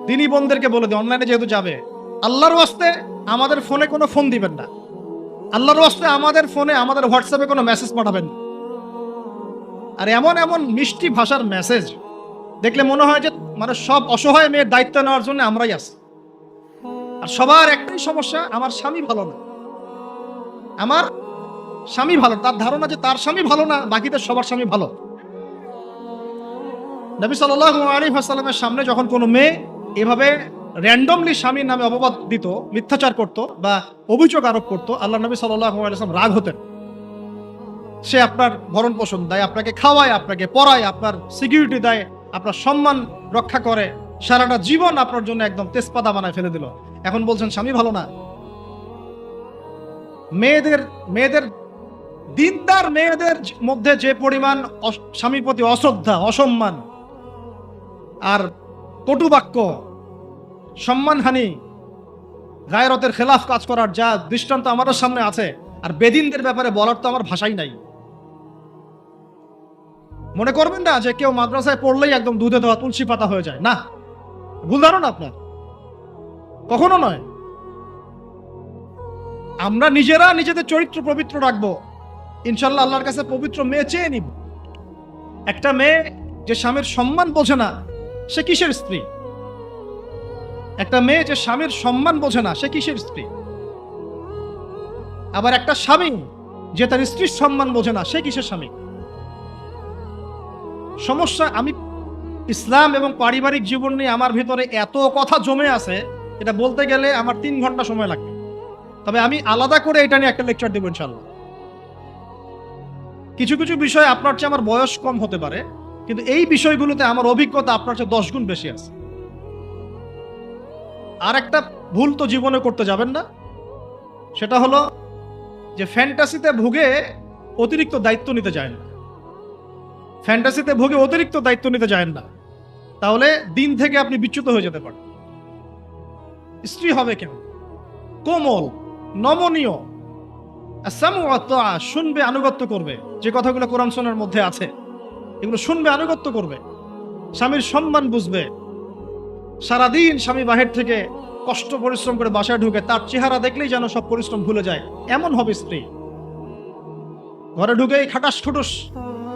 দিনী বোনদেরকে বলে দিই, অনলাইনে যেহেতু যাবে, আল্লাহর ওয়াস্তে আমাদের ফোনে কোনো ফোন দিবেন না, আল্লাহর ওয়াস্তে আমাদের ফোনে আমাদের হোয়াটসঅ্যাপে কোনো মেসেজ পাঠাবেন না। আর এমন এমন মিষ্টি ভাষার মেসেজ দেখলে মনে হয় যে মানে সব অসহায় মেয়ের দায়িত্ব নেওয়ার জন্য আমরাই আছি। আর সবার একটাই সমস্যা, আমার স্বামী ভালো না, আমার স্বামী ভালো। তার ধারণা যে তার স্বামী ভালো না, বাকিদের সবার স্বামী ভালো। নবী সাল্লাল্লাহু আলাইহি ওয়াসাল্লামের সামনে যখন কোনো মেয়ে এভাবে র্যান্ডমলি স্বামীর নামে অপবাদ দিত, মিথ্যাচার করত বা অভিযোগ আরোপ করত, আল্লাহ নবী সাল্লাল্লাহু আলাইহি ওয়াসাল্লাম রাগ হতেন। সে আপনার ভরণ পোষণ দেয়, আপনাকে খাওয়ায়, আপনাকে পড়ায়, আপনার সিকিউরিটি দেয়, আপনার সম্মান রক্ষা করে, সারাটা জীবন আপনার জন্য একদম তেজপাতা বানায় ফেলে দিল, এখন বলছেন স্বামী ভালো না। মেয়েদের দিনদার মেয়েদের মধ্যে যে পরিমাণ স্বামীর প্রতি অশ্রদ্ধা, অসম্মান আর কটু বাক্য, সম্মানহানি, গায়রতের খেলাফ কাজ করার যা দৃষ্টান্ত আমাদের সামনে আছে, আর বেদিনদের ব্যাপারে বলার তো আমার ভাষাই নাই। মনে করবেন না যে কেউ মাদ্রাসায় পড়লেই একদম দুধে দেওয়া তুলসী পাতা হয়ে যায়, না, ভুল ধারণা আপনার, কখনো নয়। আমরা নিজেরা নিজেদের চরিত্র পবিত্র রাখবো, ইনশাল্লাহ আল্লাহর কাছে পবিত্র মেয়ে চেয়ে নিব। একটা মেয়ে যে স্বামীর সম্মান বোঝে না, সে কিসের স্ত্রী? একটা মেয়ে যে স্বামীর সম্মান বোঝে না, সে কিসের স্ত্রী? আবার একটা স্বামী যে তার স্ত্রীর সম্মান বোঝে না, সে কিসের স্বামী? সমস্যা, আমি ইসলাম এবং পারিবারিক জীবন নিয়ে আমার ভিতরে এত কথা জমে আছে, এটা বলতে গেলে আমার 3 ঘন্টা সময় লাগবে। তবে আমি আলাদা করে এটা নিয়ে একটা লেকচার দেব ইনশাল্লাহ। কিছু কিছু বিষয় আপনার চেয়ে আমার বয়স কম হতে পারে, কিন্তু এই বিষয়গুলোতে আমার অভিজ্ঞতা আপনার চেয়ে 10 গুণ বেশি আছে। আর একটা ভুল তো জীবনে করতে যাবেন না, সেটা হলো যে ফ্যান্টাসিতে ভুগে অতিরিক্ত দায়িত্ব নিতে যায় না। ফ্যান্টাসিতে ভুগে অতিরিক্ত দায়িত্ব নিতে যায় না, তাহলে দিন থেকে আপনি বিচ্যুত হয়ে যেতে পারেন। স্ত্রী হবে কেন? কোমল, নমনীয়, শুনবে, আনুগত্য করবে, যে কথাগুলো কোরআন সুন্নাহর মধ্যে আছে এগুলো শুনবে, আনুগত্য করবে, স্বামীর সম্মান বুঝবে। সারাদিন স্বামী বাহির থেকে কষ্ট পরিশ্রম করে বাসায় ঢুকে, তার চেহারা দেখলেই যেন সব পরিশ্রম ভুলে যায়, এমন হবে স্ত্রী। ঘরে ঢুকেই খাটাস খুটুস,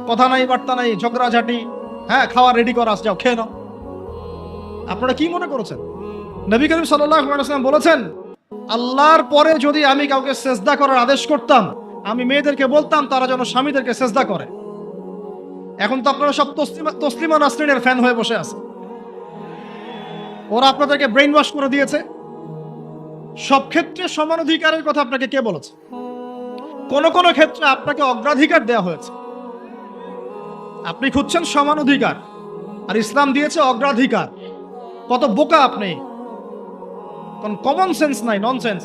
কথা নাই, বার্তা নাই, ঝগড়াঝাটি, হ্যাঁ খাওয়া রেডি করা, যাও খেয়ে নাও। আপনারা কি মনে করেছেন? নবী করিম সাল্লাল্লাহু আলাইহি ওয়াসাল্লাম বলেছেন, আল্লাহর পরে যদি আমি কাউকে সেজদা করার আদেশ করতাম, আমি মেয়েদেরকে বলতাম তারা যেন স্বামীদেরকে সেজদা করে। এখন তো আপনারা সব তসলিমা নাসরিনের ফ্যান হয়ে বসে আছে, ওরা আপনাদেরকে ব্রেইন ওয়াশ করে দিয়েছে। সব ক্ষেত্রে সমান অধিকারের কথা আপনাকে কে বলেছে? কোন কোন ক্ষেত্রে আপনাকে অগ্রাধিকার দেওয়া হয়েছে। আপনি খুঁজছেন সমান অধিকার, আর ইসলাম দিয়েছে অগ্রাধিকার। কত বোকা আপনি! কোন কমন সেন্স নাই, ননসেন্স।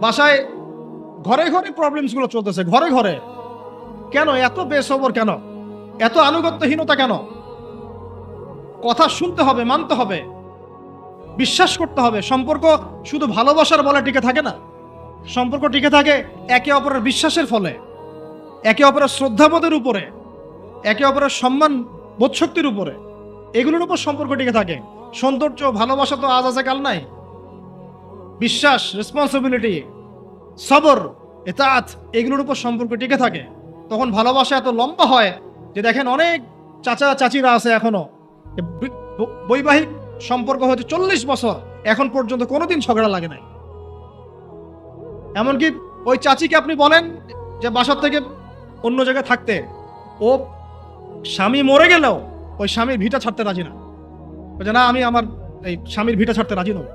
বাসায় ঘরে ঘরে প্রবলেমস গুলো চলতেছে, ঘরে ঘরে। কেন এত বেসবর? কেন এত আনুগত্যহীনতা? কেন? কথা শুনতে হবে, মানতে হবে, বিশ্বাস করতে হবে। সম্পর্ক শুধু ভালোবাসার বলে টিকে থাকে না, সম্পর্ক টিকে থাকে একে অপরের বিশ্বাসের ফলে, একে অপরের শ্রদ্ধাবোধের উপরে, একে অপরের সম্মান বোধশক্তির উপরে, এগুলোর উপর সম্পর্ক টিকে থাকে। সৌন্দর্য, ভালোবাসা তো আজ আছে কাল নাই। বিশ্বাস, রেসপন্সিবিলিটি, সবর, ইতাআত, এগুলোর উপর সম্পর্ক টিকে থাকে। তখন ভালোবাসা এত লম্বা হয় যে দেখেন অনেক চাচা চাচিরা আছে এখনো, বৈবাহিক সম্পর্ক হয়তো 40 বছর, এখন পর্যন্ত কোনোদিন ঝগড়া লাগে নাই। এমনকি ওই চাচিকে আপনি বলেন যে বাসার থেকে অন্য জায়গায় থাকতে, ও স্বামী মরে গেলেও ওই স্বামীর ভিটা ছাড়তে রাজি না, বলছে না আমি আমার এই স্বামীর ভিটা ছাড়তে রাজি নই।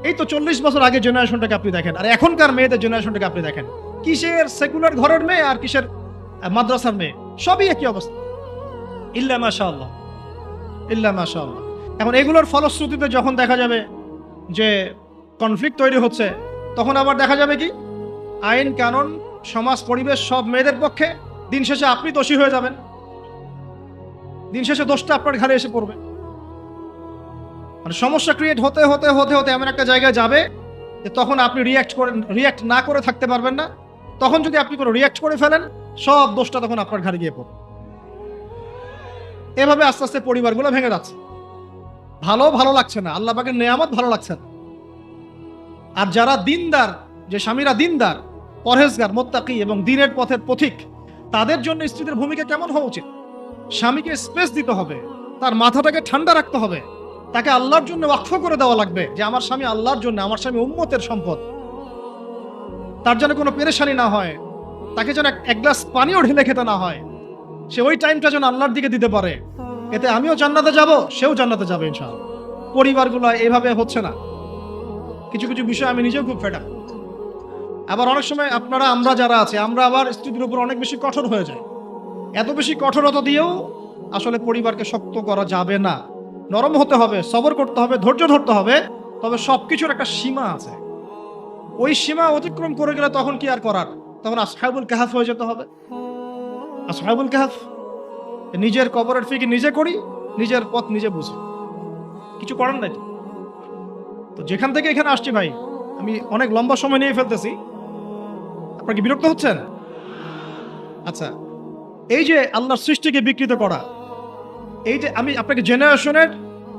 এই তো 40 বছর আগের জেনারেশনটাকে আপনি দেখেন, আর এখনকার মেয়েদের জেনারেশনটাকে আপনি দেখেন, কিসের সেকুলার ঘরের মেয়ে আর কিসের মাদ্রাসার মেয়ে, সবই একই অবস্থা। ইল্লা মাশাআল্লাহ, ইল্লা মাশাআল্লাহ। এখন এগুলোর ফলশ্রুতিতে যখন দেখা যাবে যে কনফ্লিক্ট তৈরি হচ্ছে, তখন আবার দেখা যাবে কি আইন কানুন, সমাজ, পরিবেশ সব মেয়েদের পক্ষে। দিন শেষে আপনি দোষী হয়ে যাবেন, দিন শেষে দোষটা আপনার ঘাড়ে এসে পড়বে। মানে সমস্যা ক্রিয়েট হতে হতে হতে হতে এমন একটা জায়গায় যাবে যে তখন আপনি রিয়াক্ট না করে থাকতে পারবেন না। তখন যদি আপনি কোনো রিয়াক্ট করে ফেলেন, সব দোষটা তখন আপনার ঘাড়ে গিয়ে পড়বে। এভাবে আস্তে আস্তে পরিবারগুলো ভেঙে যাচ্ছে। ভালো লাগছে না, আল্লাহ পাকের নেয়ামত ভালো লাগছে না। আর যারা দিনদার, যে স্বামীরা দিনদার, পরহেজগার, মুত্তাকি এবং দ্বীনের পথের পথিক, তাদের জন্য স্ত্রীদের ভূমিকা কেমন হওয়া উচিত? স্বামীকে স্পেস দিতে হবে, তার মাথাটাকে ঠান্ডা রাখতে হবে, তাকে আল্লাহর জন্য ওয়াকফ করে দেওয়া লাগবে যে আমার স্বামী আল্লাহর জন্য, আমার স্বামী উম্মতের সম্পদ, তার যেন কোনো পেরেশানি না হয়, তাকে যেন এক গ্লাস পানিও ঢেলে খেতে না হয়, সে ওই টাইমটা যেন আল্লাহর দিকে দিতে পারে। এতে আমিও জান্নাতে যাব, সেও জান্নাতে যাবে ইনশাআল্লাহ। পরিবারগুলো এইভাবে হচ্ছে না। কিছু কিছু বিষয় আমি নিজেও খুব ফেড আপ। আবার অনেক সময় আমরা যারা আছে, আমরা আবার স্ত্রীদের উপর অনেক বেশি কঠোর হয়ে যায়। এত বেশি কঠোরতা দিয়েও আসলে পরিবারকে শক্ত করা যাবে না। নরম হতে হবে, সবর করতে হবে, ধৈর্য ধরতে হবে। তবে সবকিছুর একটা সীমা আছে। ওই সীমা অতিক্রম করে গেলে তখন কি আর করার? তখন আসহাবুল কাহাফ হয়ে যেতে হবে। আসহাবুল কাহাফ, নিজের কবরের ফিকির নিজে করি, নিজের পথ নিজে বুঝি, কিছু করার নাই। তো যেখান থেকে এখানে আসছি ভাই, আমি অনেক লম্বা সময় নিয়ে ফেলতেছি, আপনার কি বিরক্ত হচ্ছেন? আচ্ছা, এই যে আল্লাহর সৃষ্টিকে বিকৃত করা, এই যে আমি আপনাকে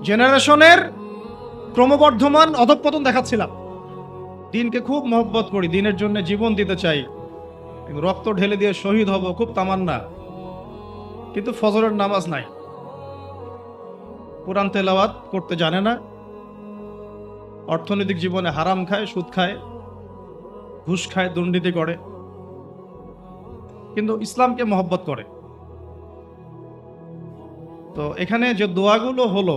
জেনারেশনের ক্রমবর্ধমান অধঃপতন দেখাচ্ছিলাম। দিনকে খুব মহব্বত করি, দিনের জন্য জীবন দিতে চাই, রক্ত ঢেলে দিয়ে শহীদ হব, খুব তামান্না, কিন্তু ফজরের নামাজ নাই, কোরআন তেলাওয়াত করতে জানে না, অর্থনৈতিক জীবনে হারাম খায়, সুদ খায়, ঘুষ খায়, দুর্নীতি করে, কিন্তু ইসলামকে মহব্বত করে। তো এখানে যে দোয়াগুলো হলো,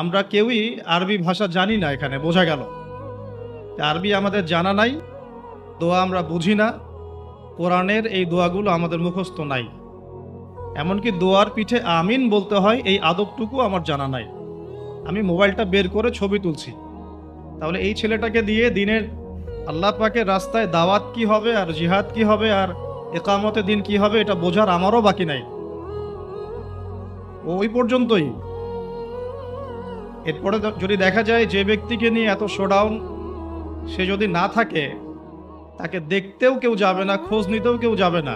আমরা কেউই আরবি ভাষা জানি না, এখানে বোঝা গেল আরবি আমাদের জানা নাই, দোয়া আমরা বুঝি না, কোরআনের এই দোয়াগুলো আমাদের মুখস্থ নাই, এমনকি দোয়ার পিঠে আমিন বলতে হয় এই আদবটুকু আমার জানা নাই। আমি মোবাইলটা বের করে ছবি তুলছি, তাহলে এই ছেলেটাকে দিয়ে দিনের আল্লাহ পাকের রাস্তায় দাওয়াত কি হবে, আর জিহাদ কি হবে, আর একামতে দিন কি হবে, এটা বোঝার আমারও বাকি নাই, ওই পর্যন্তই। এরপরে যদি দেখা যায় যে ব্যক্তিকে নিয়ে এত শোডাউন, সে যদি না থাকে, তাকে দেখতেও কেউ যাবে না, খোঁজ নিতেও কেউ যাবে না,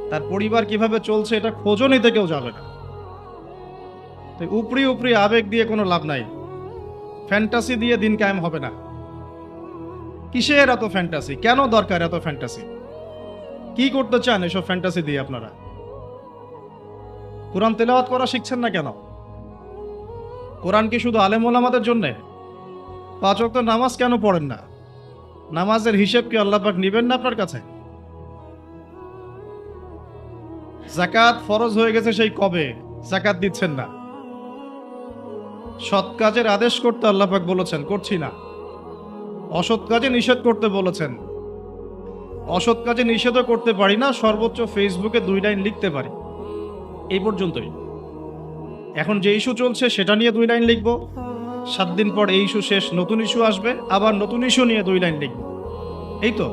তার পরিবার কিভাবে চলছে এটা খোঁজও নিতে কেউ যাবে না। তো উপরি আবেগ দিয়ে কোনো লাভ নাই, ফ্যান্টাসি দিয়ে দিন কায়েম হবে না। কিসের এত ফ্যান্টাসি? কেন দরকার এত ফ্যান্টাসি? কি করতে চান এসব ফ্যান্টাসি দিয়ে আপনারা? কোরআন তেলাওয়াত করা শিখছেন না কেন? কোরআন কি শুধু আলেম ওলামাদের জন্য? 5 ওয়াক্ত নামাজ কেন পড়েন না? নামাজের হিসেব কি আল্লাহ পাক নিবেন না আপনার কাছে? যাকাত ফরজ হয়ে গেছে সেই কবে, যাকাত দিচ্ছেন না। সৎ কাজের আদেশ করতে আল্লাহ পাক বলেছেন, করছি না। অসৎ কাজে নিষেধ করতে বলেছেন, অসৎ কাজে নিষেধও করতে পারি না, সর্বোচ্চ ফেসবুকে 2 লাইন লিখতে পারি, এই পর্যন্তই। এখন যে ইস্যু চলছে সেটা নিয়ে 2 লাইন লিখবো, 7 দিন পর এই ইস্যু শেষ, নতুন ইস্যু আসবে, আবার নতুন ইস্যু নিয়ে 2 লাইন লিখবো, এই তো।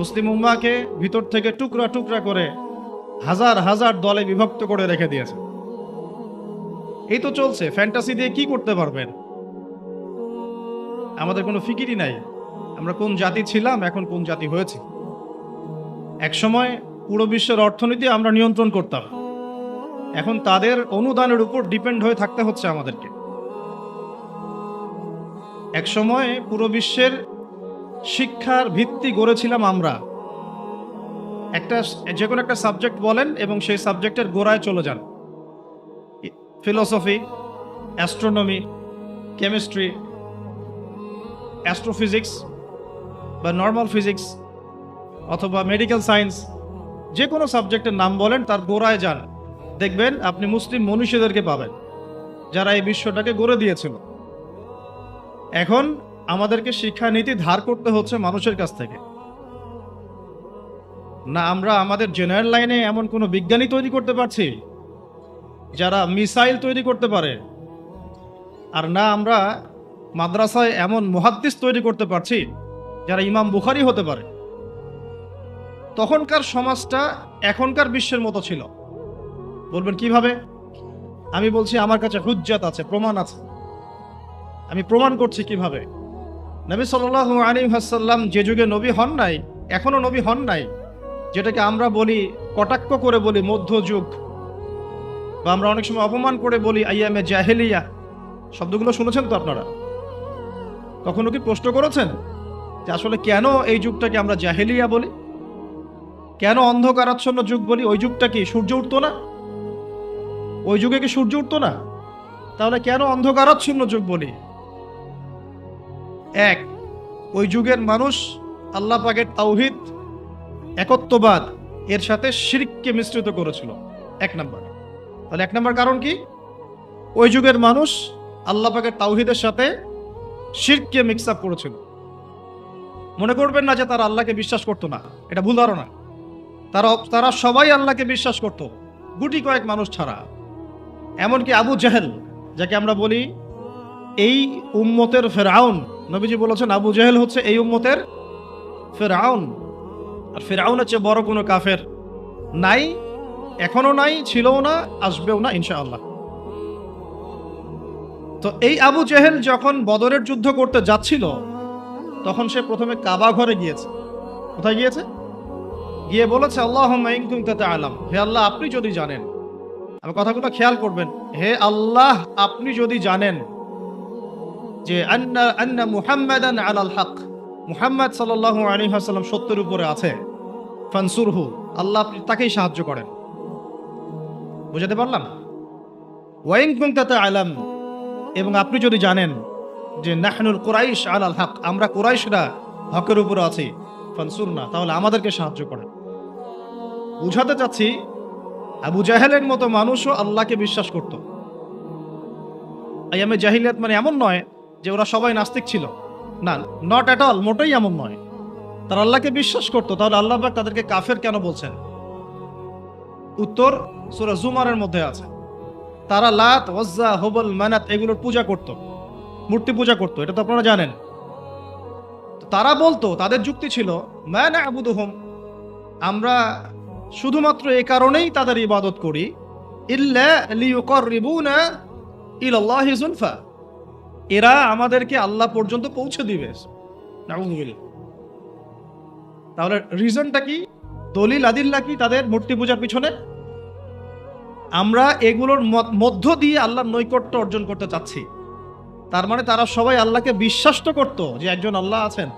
মুসলিম উম্মাহকে ভিতর থেকে টুকরা টুকরা করে হাজার হাজার দলে বিভক্ত করে রেখে দিয়েছে। এই তো চলছে। ফ্যান্টাসি দিয়ে কি করতে পারবেন? আমাদের কোনো ফিকিরই নাই, আমরা কোন জাতি ছিলাম, এখন কোন জাতি হয়েছে। এক সময় পুরো বিশ্বের অর্থনীতি আমরা নিয়ন্ত্রণ করতাম, এখন তাদের অনুদানের উপর ডিপেন্ড হয়ে থাকতে হচ্ছে আমাদেরকে। এক সময় পুরো বিশ্বের শিক্ষার ভিত্তি গড়েছিলাম আমরা। যে কোনো একটা সাবজেক্ট বলেন এবং সেই সাবজেক্টের গোড়ায় চলে যান, ফিলোসফি, অ্যাস্ট্রোনমি, কেমিস্ট্রি, অ্যাস্ট্রোফিজিক্স বা নর্মাল ফিজিক্স অথবা মেডিকেল সায়েন্স, যে কোনো সাবজেক্টের নাম বলেন, তার গোড়ায় যান, দেখবেন আপনি মুসলিম মনীষীদেরকে পাবেন যারা এই বিশ্বটাকে গড়ে দিয়েছিল। এখন আমাদেরকে শিক্ষানীতি ধার করতে হচ্ছে মানুষের কাছ থেকে। না আমরা আমাদের জেনারেল লাইনে এমন কোনো বিজ্ঞানী তৈরি করতে পারছি যারা মিসাইল তৈরি করতে পারে, আর না আমরা মাদ্রাসায় এমন মুহাদ্দিস তৈরি করতে পারছি যারা ইমাম বুখারী হতে পারে। তখনকার সমাজটা এখনকার বিশ্বের মতো ছিল। বলবেন কিভাবে? আমি বলছি আমার কাছে হুজ্জাত আছে, প্রমাণ আছে, আমি প্রমাণ করছি কিভাবে। নবী সাল্লাল্লাহু আলাইহি ওয়াসাল্লাম যে যুগে নবী হন নাই, এখনো নবী হন নাই, যেটাকে আমরা বলি, কটাক্ষ করে বলি মধ্যযুগ, বা আমরা অনেক সময় অপমান করে বলি আইয়ামে জাহেলিয়া, শব্দগুলো শুনেছেন তো আপনারা? কখনো কি প্রশ্ন করেছেন যে আসলে কেন এই যুগটাকে আমরা জাহেলিয়া বলি, কেন অন্ধকারাচ্ছন্ন যুগ বলি? ওই যুগটা কি সূর্য উঠতো না? ওই যুগে কি সূর্য উঠতো না? তাহলে কেন অন্ধকারাচ্ছন্ন যুগ বলি? এক, ওই যুগের মানুষ আল্লাহ পাকের তাওহীদ, একত্ববাদ এর সাথে শিরককে মিশ্রিত করেছিল, এক নাম্বার। তাহলে এক নাম্বার কারণ কি? ওই যুগের মানুষ আল্লাহ পাকের তাওহীদের সাথে শিরককে মিক্স আপ করেছিল। মনে করবেন না যে তারা আল্লাহকে বিশ্বাস করতো না, এটা ভুল ধারণা। তারা সবাই আল্লাহকে বিশ্বাস করত, গুটি কয়েক মানুষ ছাড়া। এমনকি আবু জাহেল, যাকে আমরা বলি এই উম্মতের ফেরাউন, নবীজি বলেছেন আবু জাহেল হচ্ছে এই উম্মতের ফেরাউন। আর ফেরাউনের চেয়ে বড় কোনো কাফের নাই, এখনো নাই, ছিলও না, আসবেও না ইনশাআল্লাহ। তো এই আবু জাহেল যখন বদরের যুদ্ধ করতে যাচ্ছিল, তখন সে প্রথমে কাবা ঘরে গিয়েছে। কোথায় গিয়েছে? গিয়ে বলেছে আল্লাহুম্মা ইন কুনতা তা'লাম, হে আল্লাহ আপনি যদি জানেন, আমার কথাগুলো খেয়াল করবেন, হে আল্লাহ আপনি যদি জানেন যে আন্না মুহাম্মাদান আলাল হক, মুহাম্মদ সাল্লাল্লাহু আলাইহি ওয়াসাল্লাম সত্যের উপরে আছে, ফানসুরহু, আল্লাহ আপনি তাকেই সাহায্য করেন। বুঝাতে পারলাম? ওয়া ইন কুনতা তা'লাম, এবং আপনি যদি জানেন যে নাহনুল কুরাইশ আলাল হক, আমরা কুরাইশরা হকের উপরে আছি, ফানসুরনা, তাহলে আমাদেরকে সাহায্য করেন। বুঝাতে চাচ্ছি আবু জাহেলের মতো মানুষও আল্লাহকে বিশ্বাস করত। আইয়ামে জাহিলিয়াত মানে এমন নয় যে ওরা সবাই নাস্তিক ছিল, না, নট এট অল, মোটেই এমন নয়। তারা আল্লাহকে বিশ্বাস করত। তাহলে আল্লাহ পাক তাদেরকে কাফের কেন বলছেন? উত্তর সূরা জুমারের মধ্যে আছে। তারা লাত, ওজ্জা, হুবল, মানাত এগুলোর পূজা করত, মূর্তি পূজা করত, এটা তো আপনারা জানেন। তারা বলতো, তাদের যুক্তি ছিল, মা না'বুদুহুম, আমরা শুধুমাত্র এই কারণেই তাদের ইবাদত করি, ইল্লা লিয়ুকাররিবুনা ইলাল্লাহি যুলফা, এরা আমাদেরকে আল্লাহ পর্যন্ত পৌঁছে দিবে। নাউযুবিল্লাহ। তাহলে রিজনটা কি? দলিল আদিল্লা কি তাদের মূর্তি পূজার পিছনে? আমরা এগুলোর মধ্য দিয়ে আল্লাহর নৈকট্য অর্জন করতে চাচ্ছি। তার মানে তারা সবাই আল্লাহকে বিশ্বাস তো করত যে একজন আল্লাহ আছেন।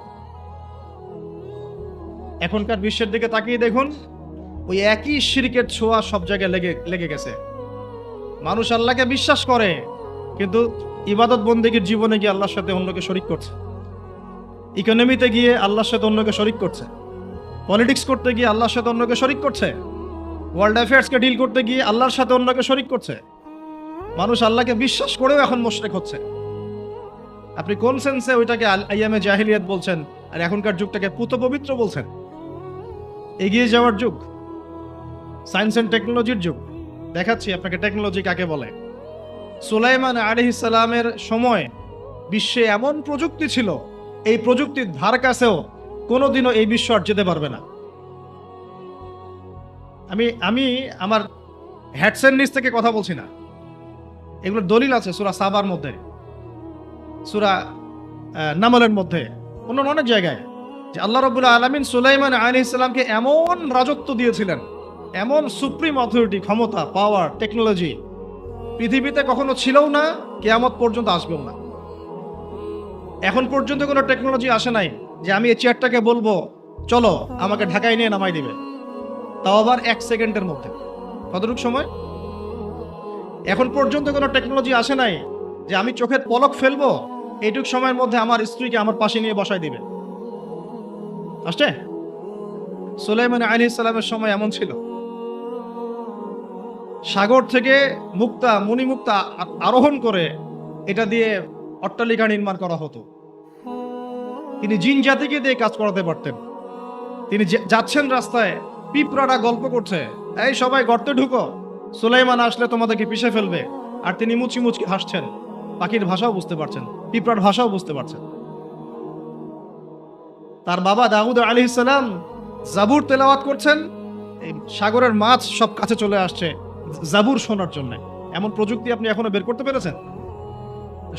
এখনকার বিশ্বের দিকে তাকিয়ে দেখুন, ওই একই শিরকের ছোঁয়া সব জায়গায় লেগে গেছে। মানুষ আল্লাহকে বিশ্বাস করে, কিন্তু ইবাদত বন্দেগীর জীবনে গিয়ে আল্লাহর সাথে অন্যকে শরিক করছে, ইকোনমিতে গিয়ে আল্লাহর সাথে অন্যকে শরিক করছে, পলিটিক্স করতে গিয়ে আল্লাহর সাথে অন্যকে শরিক করছে, ওয়ার্ল্ড অ্যাফেয়ার্সকে ডিল করতে গিয়ে আল্লাহর সাথে অন্যকে শরিক করছে। মানুষ আল্লাহকে বিশ্বাস করেও এখন মুশরিক হচ্ছে। আপনি কোন সেন্সে ওইটাকে আইয়ামে জাহিলিয়াত বলছেন আর এখনকার যুগটাকে পুত পবিত্র বলছেন? এগিয়ে যাওয়ার যুগ, সায়েন্স এন্ড টেকনোলজির যুগ। দেখাচ্ছি আপনাকে টেকনোলজি কাকে বলে। সুলাইমান আলাইহিস সালামের সময় বিশ্বে এমন প্রযুক্তি ছিল, এই প্রযুক্তির ধার কাছেও কোনোদিনও এই বিশ্ব আর যেতে পারবে না। আমি আমার হ্যাডসেট নিচ থেকে কথা বলছি না, এগুলোর দলিল আছে সূরা সাবার মধ্যে, সূরা নামলের মধ্যে, অন্য অনেক জায়গায়, যে আল্লাহ রাব্বুল আলামিন সুলাইমান আলাইহিস সালামকে এমন রাজত্ব দিয়েছিলেন, এমন সুপ্রিম অথরিটি, ক্ষমতা, পাওয়ার, টেকনোলজি পৃথিবীতে কখনো ছিলও না, কিয়ামত পর্যন্ত আসবেও না। এখন পর্যন্ত কোনো টেকনোলজি আসে নাই যে আমি এই চেয়ারটাকে বলবো চলো আমাকে ঢাকায় নিয়ে নামাই দিবে, তাও আবার 1 সেকেন্ডের মধ্যে। কতটুকু সময়? এখন পর্যন্ত কোনো টেকনোলজি আসে নাই যে আমি চোখের পলক ফেলবো, এইটুক সময়ের মধ্যে আমার স্ত্রীকে আমার পাশে নিয়ে বসাই দিবে। আসছে? সুলাইমান আলাইহিস সালামের সময় এমন ছিল। সাগর থেকে মুক্তা, মণিমুক্তা আরোহণ করে এটা দিয়ে অট্টালিকা নির্মাণ করা হতো। তিনি জিন জাতিকে দিয়ে কাজ করাতে পারতেন। তিনি যাচ্ছেন রাস্তায়, পিঁপড়ারা গল্প করছে, এই সবাই গর্তে ঢুকো, সুলাইমান আসলে তোমাদেরকে পিষে ফেলবে, আর তিনি মুচকি মুচকি হাসছেন। পাখির ভাষাও বুঝতে পারছেন, পিঁপড়ার ভাষাও বুঝতে পারছেন। তার বাবা দাউদ আলাইহিস সালাম জাবুর তেলাওয়াত করছেন, এই সাগরের মাছ সব কাছে চলে আসছে জাবুর শোনার জন্য। এমন প্রযুক্তি আপনি এখনো বের করতে পেরেছেন?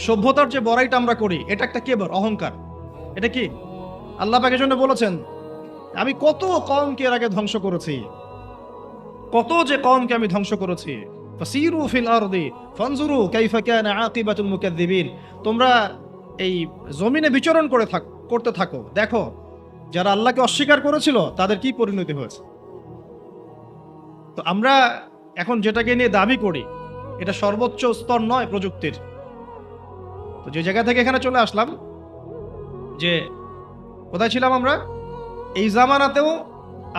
সভ্যতার যে বড়াইটা আমরা করি, এটা একটা কেবর, অহংকার। এটা কি? আল্লাহ পাকের জন্য বলেছেন, আমি কত কওমকে এর আগে ধ্বংস করেছি, কত যে কওমকে আমি ধ্বংস করেছি। ফাসিরু ফিল আরদি ফানজুরু কাইফা কানা আকিবাতুল মুকাজ্জিবিন। তোমরা এই জমিনে বিচরণ করতে থাকো, দেখো যারা আল্লাহকে অস্বীকার করেছিল তাদের কি পরিণতি হয়েছে। তো আমরা এখন যেটাকে নিয়ে দাবি করি এটা সর্বোচ্চ স্তর নয় প্রযুক্তির। তো যে জায়গা থেকে এখানে চলে আসলাম, যে কোথায় ছিলাম আমরা, এই জামানাতেও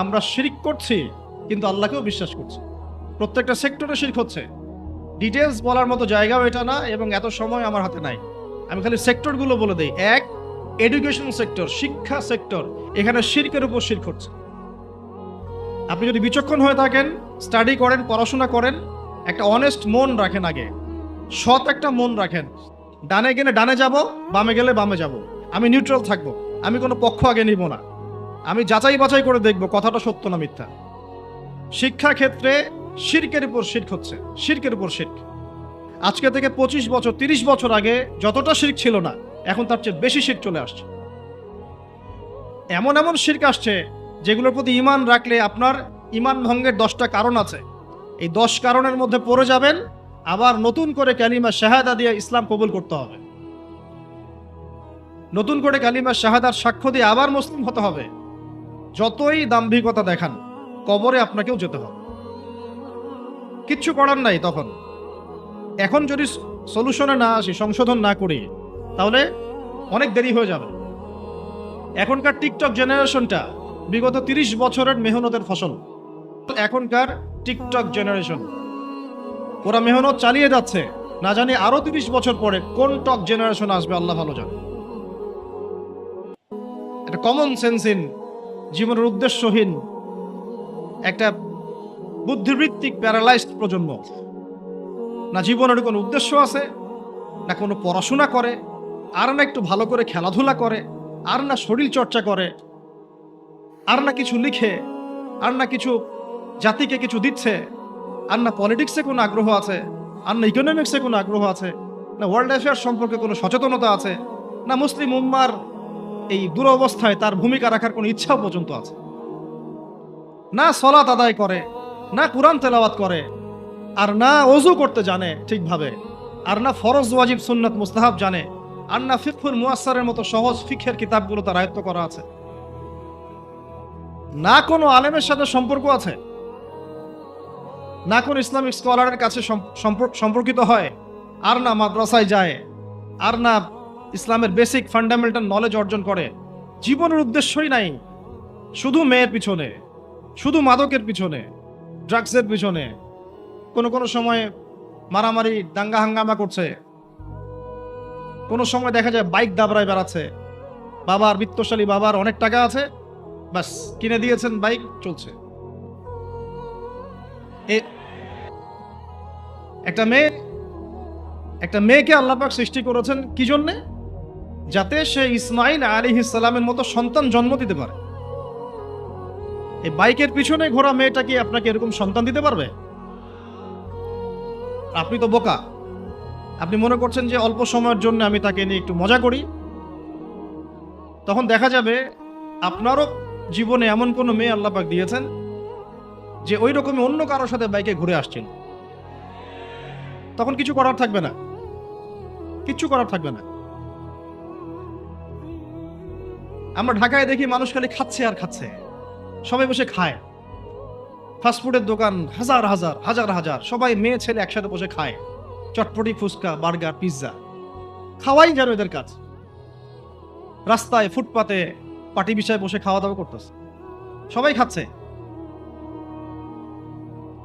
আমরা শিরক করছি কিন্তু আল্লাহকেও বিশ্বাস করছি। প্রত্যেকটা সেক্টরে শিরক হচ্ছে। ডিটেলস বলার মতো জায়গাও এটা না, এবং এত সময় আমার হাতে নাই। আমি খালি সেক্টরগুলো বলে দিই। এক, এডুকেশন সেক্টর, শিক্ষা সেক্টর, এখানে শিরকের উপর শিরক হচ্ছে। আপনি যদি বিচক্ষণ হয়ে থাকেন, স্টাডি করেন, পড়াশোনা করেন, একটা অনেস্ট মন রাখেন, আগে সৎ একটা মন রাখেন। ডানে গেলে ডানে যাব, বামে গেলে বামে যাব, আমি নিউট্রাল থাকবো, আমি কোনো পক্ষ আগে নিব না, আমি যাচাই বাছাই করে দেখব কথাটা সত্য না মিথ্যা। শিক্ষা ক্ষেত্রে শিরকের উপর শিরক হচ্ছে, শিরকের উপর শিরক। আজকে থেকে 25 বছর 30 বছর আগে যতটা শিরক ছিল না, এখন তার চেয়ে বেশি শিরক চলে আসছে। এমন এমন শিরক আসছে যেগুলোর প্রতি ঈমান রাখলে আপনার ঈমান ভঙ্গের 10টা কারণ আছে। এই 10 কারণের মধ্যে পড়ে যাবেন, আবার নতুন করে কালিমা শাহাদা দিয়ে ইসলাম কবুল করতে হবে, নতুন করে কালিমা শাহাদার সাক্ষ্য দিয়ে আবার মুসলিম হতে হবে। যতই দাম্ভিকতা দেখান, কবরে আপনাকেও যেতে হবে, কিচ্ছু করার নাই তখন। এখন যদি সলিউশনে না আসি, সংশোধন না করি, তাহলে অনেক দেরি হয়ে যাবে। এখনকার টিকটক জেনারেশনটা বিগত 30 বছরের মেহনতের ফসল। এখনকার টিকটক জেনারেশন ওরা মেহনত চালিয়ে যাচ্ছে, না জানি আরো 30 বছর পরে কোন টক জেনারেশন আসবে আল্লাহ ভালো জানে। একটা কমন সেন্সহীন, জীবনের উদ্দেশ্যহীন, একটা বুদ্ধিবৃত্তিক প্যারালাইজড প্রজন্ম। না জীবনের কোনো উদ্দেশ্য আছে, না কোনো পড়াশোনা করে, আর না একটু ভালো করে খেলাধুলা করে, আর না শরীর চর্চা করে, আর না কিছু লিখে, আর না কিছু জাতিকে কিছু দিচ্ছে, আর না পলিটিক্সে কোনো আগ্রহ আছে, আর না ইকোনমিক্সে কোনো আগ্রহ আছে, না ওয়ার্ল্ড অ্যাফেয়ার্স সম্পর্কে কোনো সচেতনতা আছে, না মুসলিম উম্মার এই দুরবস্থায় তার ভূমিকা রাখার কোনো ইচ্ছাও পর্যন্ত আছে। না সলাত আদায় করে, না কুরআন তেলাওয়াত করে, আর না ওযু করতে জানে ঠিকভাবে, আর না ফরজ ওয়াজিব সুন্নাত মুস্তাহাব জানে, আর না ফিকহুল মুয়াসসারের মতো সহজ ফিকহের কিতাবগুলো তার আয়ত্ত করা আছে, না কোনো আলেমের সাথে সম্পর্ক আছে, না কোনো ইসলামিক স্কলারের কাছে সম্পর্কিত হয়, আর না মাদ্রাসায় যায়, আর না ইসলামের বেসিক ফান্ডামেন্টাল নলেজ অর্জন করে। জীবনের উদ্দেশ্যই নাই, শুধু মেয়ের পিছনে, শুধু মাদকের পিছনে, ড্রাগসের পিছনে, কোনো সময় মারামারি দাঙ্গা হাঙ্গামা করছে, কোনো সময় দেখা যায় বাইক দাবড়ায় বেড়াচ্ছে। বাবার বিত্তশালী, বাবার অনেক টাকা আছে, বাস কিনে দিয়েছেন বাইক, চলছে। একটা মেয়েকে আল্লাহ পাক সৃষ্টি করেছেন কি জন্যে? যাতে সে ইসমাইল আলাইহিস সালামের মতো সন্তান জন্ম দিতে পারে। এই বাইকের পিছনে ঘোরা মেয়েটা কি আপনাকে এরকম সন্তান দিতে পারবে? আপনি তো বোকা। আপনি মনে করছেন যে অল্প সময়ের জন্য আমি তাকে নিয়ে একটু মজা করি। তখন দেখা যাবে আপনারও জীবনে এমন কোনো মেয়ে আল্লাহ পাক দিয়েছেন যে ওই রকমই অন্য কারোর সাথে বাইকে ঘুরে আসছেন। তখন কিছু করার থাকবে না, কিচ্ছু করার থাকবে না। আমরা ঢাকায় দেখি মানুষ খালি খাচ্ছে আর খাচ্ছে, সবাই বসে খায়। ফাস্টফুডের দোকান হাজার হাজার হাজার হাজার, সবাই মেয়ে ছেলে একসাথে বসে খায়, চটপটি, ফুচকা, বার্গার, পিৎজা, খাওয়াই যেন এদের কাজ। রাস্তায় ফুটপাতে পাটি বিছায় বসে খাওয়া দাওয়া করতেছে, সবাই খাচ্ছে,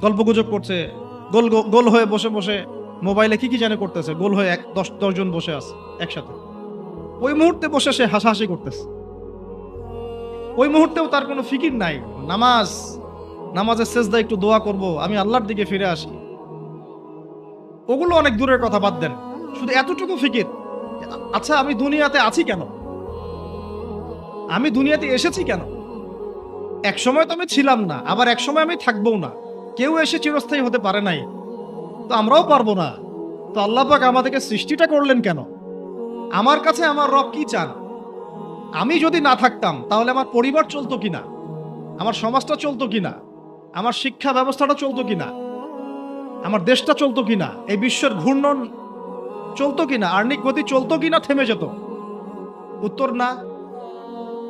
গল্পগুজব করছে, গোল গোল হয়ে বসে বসে মোবাইলে কি জানে করতেছে, গোল হয়ে 10 জন বসে আছে একসাথে। ওই মুহূর্তে বসে সে হাসাহাসি করতেছে। ওই মুহূর্তেও তার কোনো ফিকির নাই। নামাজের সেজদা একটু দোয়া করব, আমি আল্লাহর দিকে ফিরে আসি, ওগুলো অনেক দূরের কথা, বাদ দেন। শুধু এতটুকু ফিকির, আচ্ছা আমি দুনিয়াতে আছি কেন, আমি দুনিয়াতে এসেছি কেন? এক সময় তো আমি ছিলাম না, আবার এক সময় আমি থাকবো না। কেউ এসে চিরস্থায়ী হতে পারে নাই, তো আমরাও পারবো না। তো আল্লাহ পাক আমাদেরকে সৃষ্টিটা করলেন কেন? আমার কাছে আমার রব কি চান? আমি যদি না থাকতাম তাহলে আমার পরিবার চলতো কিনা, আমার সমাজটা চলতো কিনা, আমার শিক্ষা ব্যবস্থাটা চলতো কিনা, আমার দেশটা চলতো কিনা, এই বিশ্বের ঘূর্ণন চলতো কিনা, আর্নিক গতি চলতো কিনা, থেমে যেত? উত্তর না।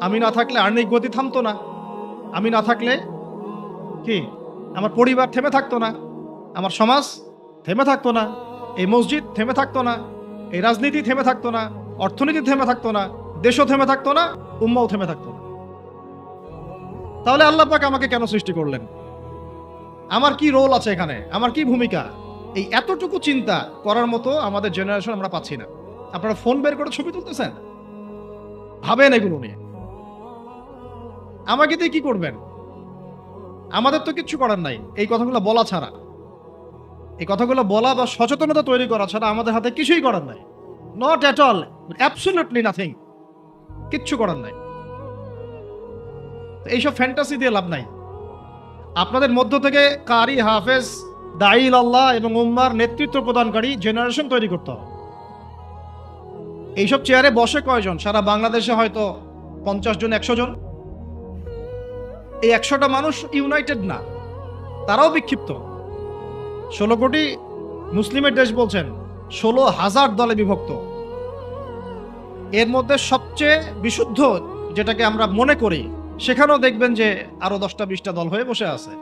আমি না থাকলে আর্নিক গতি থামতো না। আমি না থাকলে কি আমার পরিবার থেমে থাকতো না, আমার সমাজ থেমে থাকতো না, এই মসজিদ থেমে থাকতো না, এই রাজনীতি থেমে থাকতো না, অর্থনীতি থেমে থাকতো না, দেশও থেমে থাকতো না, উম্মাও থেমে থাকতো না। তাহলে আল্লাহ পাক আমাকে কেন সৃষ্টি করলেন? আমার কি রোল আছে এখানে, আমার কি ভূমিকা? এই এতটুকু চিন্তা করার মতো আমাদের জেনারেশন আমরা পাচ্ছি না। আপনারা ফোন বের করে ছবি তুলতেছেন, ভাবেন এগুলো নিয়ে। আমাকে দিয়ে কি করবেন? আমাদের তো কিচ্ছু করার নাই এই কথাগুলো বলা ছাড়া। এই কথাগুলো বলা বা সচেতনতা তৈরি করা ছাড়া আমাদের হাতে কিছুই করার নাই। Not at all, absolutely nothing. কিচ্ছু করার নাই। এইসব ফ্যান্টাসি দিয়ে লাভ নাই। আপনাদের মধ্য থেকে কারি, হাফেজ, দাইল আল্লাহ এবং উম্মার নেতৃত্ব প্রদানকারী জেনারেশন তৈরি করতে হবে। এইসব চেয়ারে বসে কয়জন? সারা বাংলাদেশে হয়তো 50 জন, 100 জন। এই 100টা মানুষ ইউনাইটেড না, তারাও বিক্ষিপ্ত। 16 কোটি মুসলিমের দেশ বলছেন, 16,000 দলে বিভক্ত। এর মধ্যে সবচেয়ে বিশুদ্ধ যেটাকে আমরা মনে করি, সেখানেও দেখবেন যে আরো 10টা 20টা দল হয়ে বসে আছে।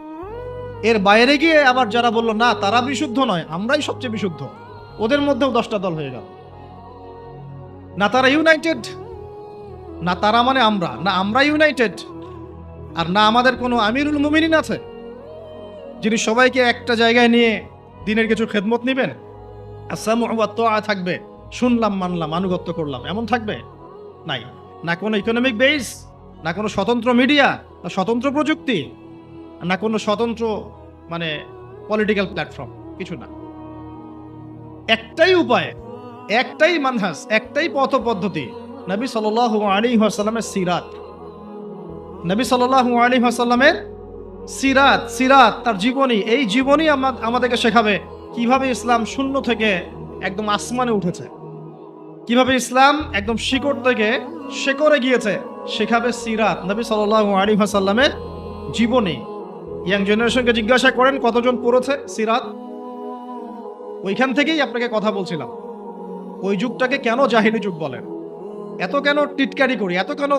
এর বাইরে গিয়ে আবার যারা বললো না তারা বিশুদ্ধ নয়, আমরাই সবচেয়ে বিশুদ্ধ, ওদের মধ্যেও 10টা দল হয়ে গেল। না তারা ইউনাইটেড, না তারা মানে আমরা, না আমরা ইউনাইটেড, আর না আমাদের কোনো আমিরুল মুমিনিন আছে যিনি সবাইকে একটা জায়গায় নিয়ে দিনের কিছু খেদমত নিবেন। আসসামু ওয়া তাআ থাকবে, শুনলাম মানলাম আনুগত্য করলাম, এমন থাকবে? নাই। না কোনো ইকোনমিক বেস, না কোনো স্বতন্ত্র মিডিয়া, না স্বতন্ত্র প্রযুক্তি, না কোনো স্বতন্ত্র মানে পলিটিক্যাল প্ল্যাটফর্ম, কিছু না। একটাই উপায়, একটাই মানহাজ, একটাই পথ পদ্ধতি, নবী সাল্লাল্লাহু আলাইহি ওয়াসাল্লামের সিরাত। নবী সাল্লাল্লাহু আলাইহি ওয়াসাল্লামের সিরাত, সিরাত তার জীবনী। এই জীবনী আমাদেরকে শেখাবে কিভাবে ইসলাম শূন্য থেকে একদম আসমানে উঠেছে, কিভাবে ইসলাম একদম শিকড় থেকে শেকড়ে গিয়েছে, শেখাবে সিরাত, নবী সাল্লাল্লাহু আলাইহি ওয়াসাল্লামের জীবনী। ইয়াং জেনারেশনকে জিজ্ঞাসা করেন কতজন পড়েছে সিরাত। ওইখান থেকেই আপনাকে কথা বলছিলাম, ওই যুগটাকে কেন জাহিলি যুগ বলেন, এত কেন টিটকারি করি, এত কেন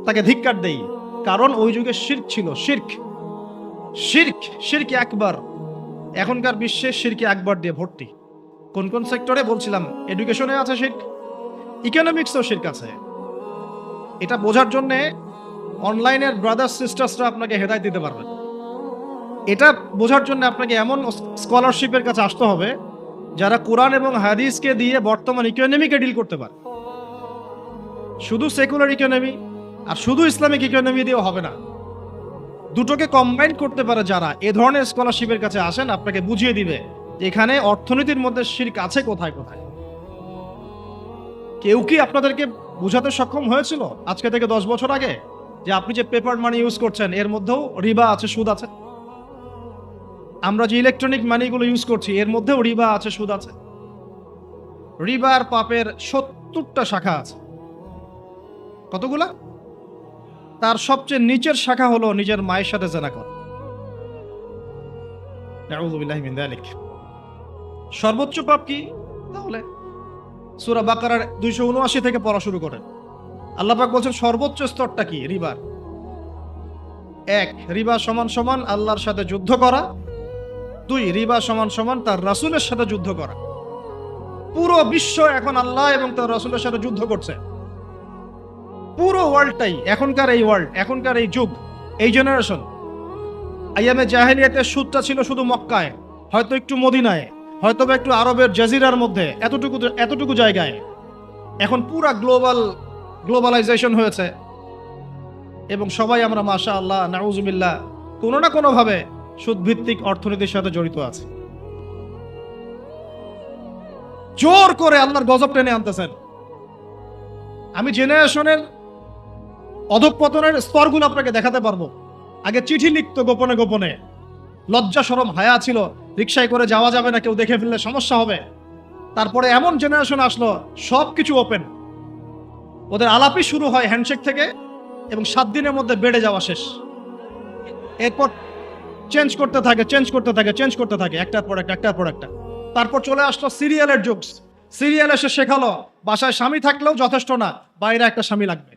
তাকে ধিক্কার দেই? কারণ ওই যুগে শিরক ছিল, শিরক, শিরক, শিরক আকবার। এখনকার বিশ্বে শিরক আকবার দিয়ে ভর্তি। কোন কোন সেক্টরে বলছিলাম, এডুকেশনে আছে শিরক, ইকোনমিক্সেও শিরক আছে। এটা বোঝার জন্য অনলাইনের ব্রাদার্স সিস্টার্সরা আপনাকে হেদায়েত দিতে পারবে। এটা বোঝার জন্য আপনাকে এমন স্কলারশিপের কাছে আসতে হবে যারা কোরআন এবং হাদিসকে দিয়ে বর্তমান ইকোনমিকে ডিল করতে পারে। শুধু সেকুলার ইকোনমি আর শুধু ইসলামিক ইকোনমি দিয়েও হবে না, দুটোকে কম্বাইন করতে পারে যারা, এ ধরনের স্কলারশিপের কাছে আসেন, আপনাকে বুঝিয়ে দিবে এখানে অর্থনীতির মধ্যে শিরক আছে কোথায় কোথায়। কেউ কি আপনাদেরকে বুঝাতে সক্ষম হয়েছিল আজকে থেকে 10 বছর আগে যে আপনি যে পেপার মানি ইউজ করছেন এর মধ্যেও রিবা আছে, সুদ আছে? আমরা যে ইলেকট্রনিক মানিগুলো ইউজ করছি এর মধ্যেও রিবা আছে, সুদ আছে। রিবার পাপের 70টা শাখা আছে। কতগুলা? তার সবচেয়ে নিচের শাখা হলো নিজের মায়ের সাথে জেনা করা। নাউযু বিল্লাহি মিন যালিক। সর্বোচ্চ পাপ কি? তাহলে সূরা বাকারার 279 থেকে পড়া শুরু করেন। আল্লাহ পাক বলছেন সর্বোচ্চ স্তরটা কি? রিবার। 1, রিবা সমান সমান আল্লাহর সাথে যুদ্ধ করা। 2, রিবা সমান সমান তার রাসূলের সাথে যুদ্ধ করা। পুরো বিশ্ব এখন আল্লাহ এবং তার রাসূলের সাথে যুদ্ধ করছে। পুরো ওয়ার্ল্ডটাই, এখনকার এই ওয়ার্ল্ড, এখনকার এই যুগ, এই জেনারেশন। আইয়ামে জাহেলিয়াতের সুদটা ছিল শুধু মক্কায়, হয়তো একটু মদিনায়, হয়তো বা একটু আরবের জাজিরার মধ্যে, এতটুকু জায়গায়। এখন পুরা গ্লোবালাইজেশন হয়েছে এবং সবাই আমরা মাশাআল্লাহ নাউজুবিল্লাহ কোনো না কোনো ভাবে সুদভিত্তিক অর্থনীতির সাথে জড়িত আছে। জোর করে আল্লাহর গজব টেনে আনতেছেন। আমি জেনারেশনের অধঃপতনের স্তরগুলো আপনাকে দেখাতে পারবো। আগে চিঠি লিখতো গোপনে গোপনে, লজ্জা শরম হায়া ছিল, রিকশায় করে যাওয়া যাবে না, কেউ দেখে ফেললে সমস্যা হবে। তারপরে এমন জেনারেশন আসলো সবকিছু ওপেন, ওদের আলাপই শুরু হয় হ্যান্ডশেক থেকে এবং 7 দিনের মধ্যে বেড়ে যাওয়া শেষ। এরপর চেঞ্জ করতে থাকে একটার পর একটা। তারপর চলে আসলো সিরিয়ালের যুগ। সিরিয়াল এসে শেখালো বাসায় স্বামী থাকলেও যথেষ্ট না, বাইরে একটা স্বামী লাগবে।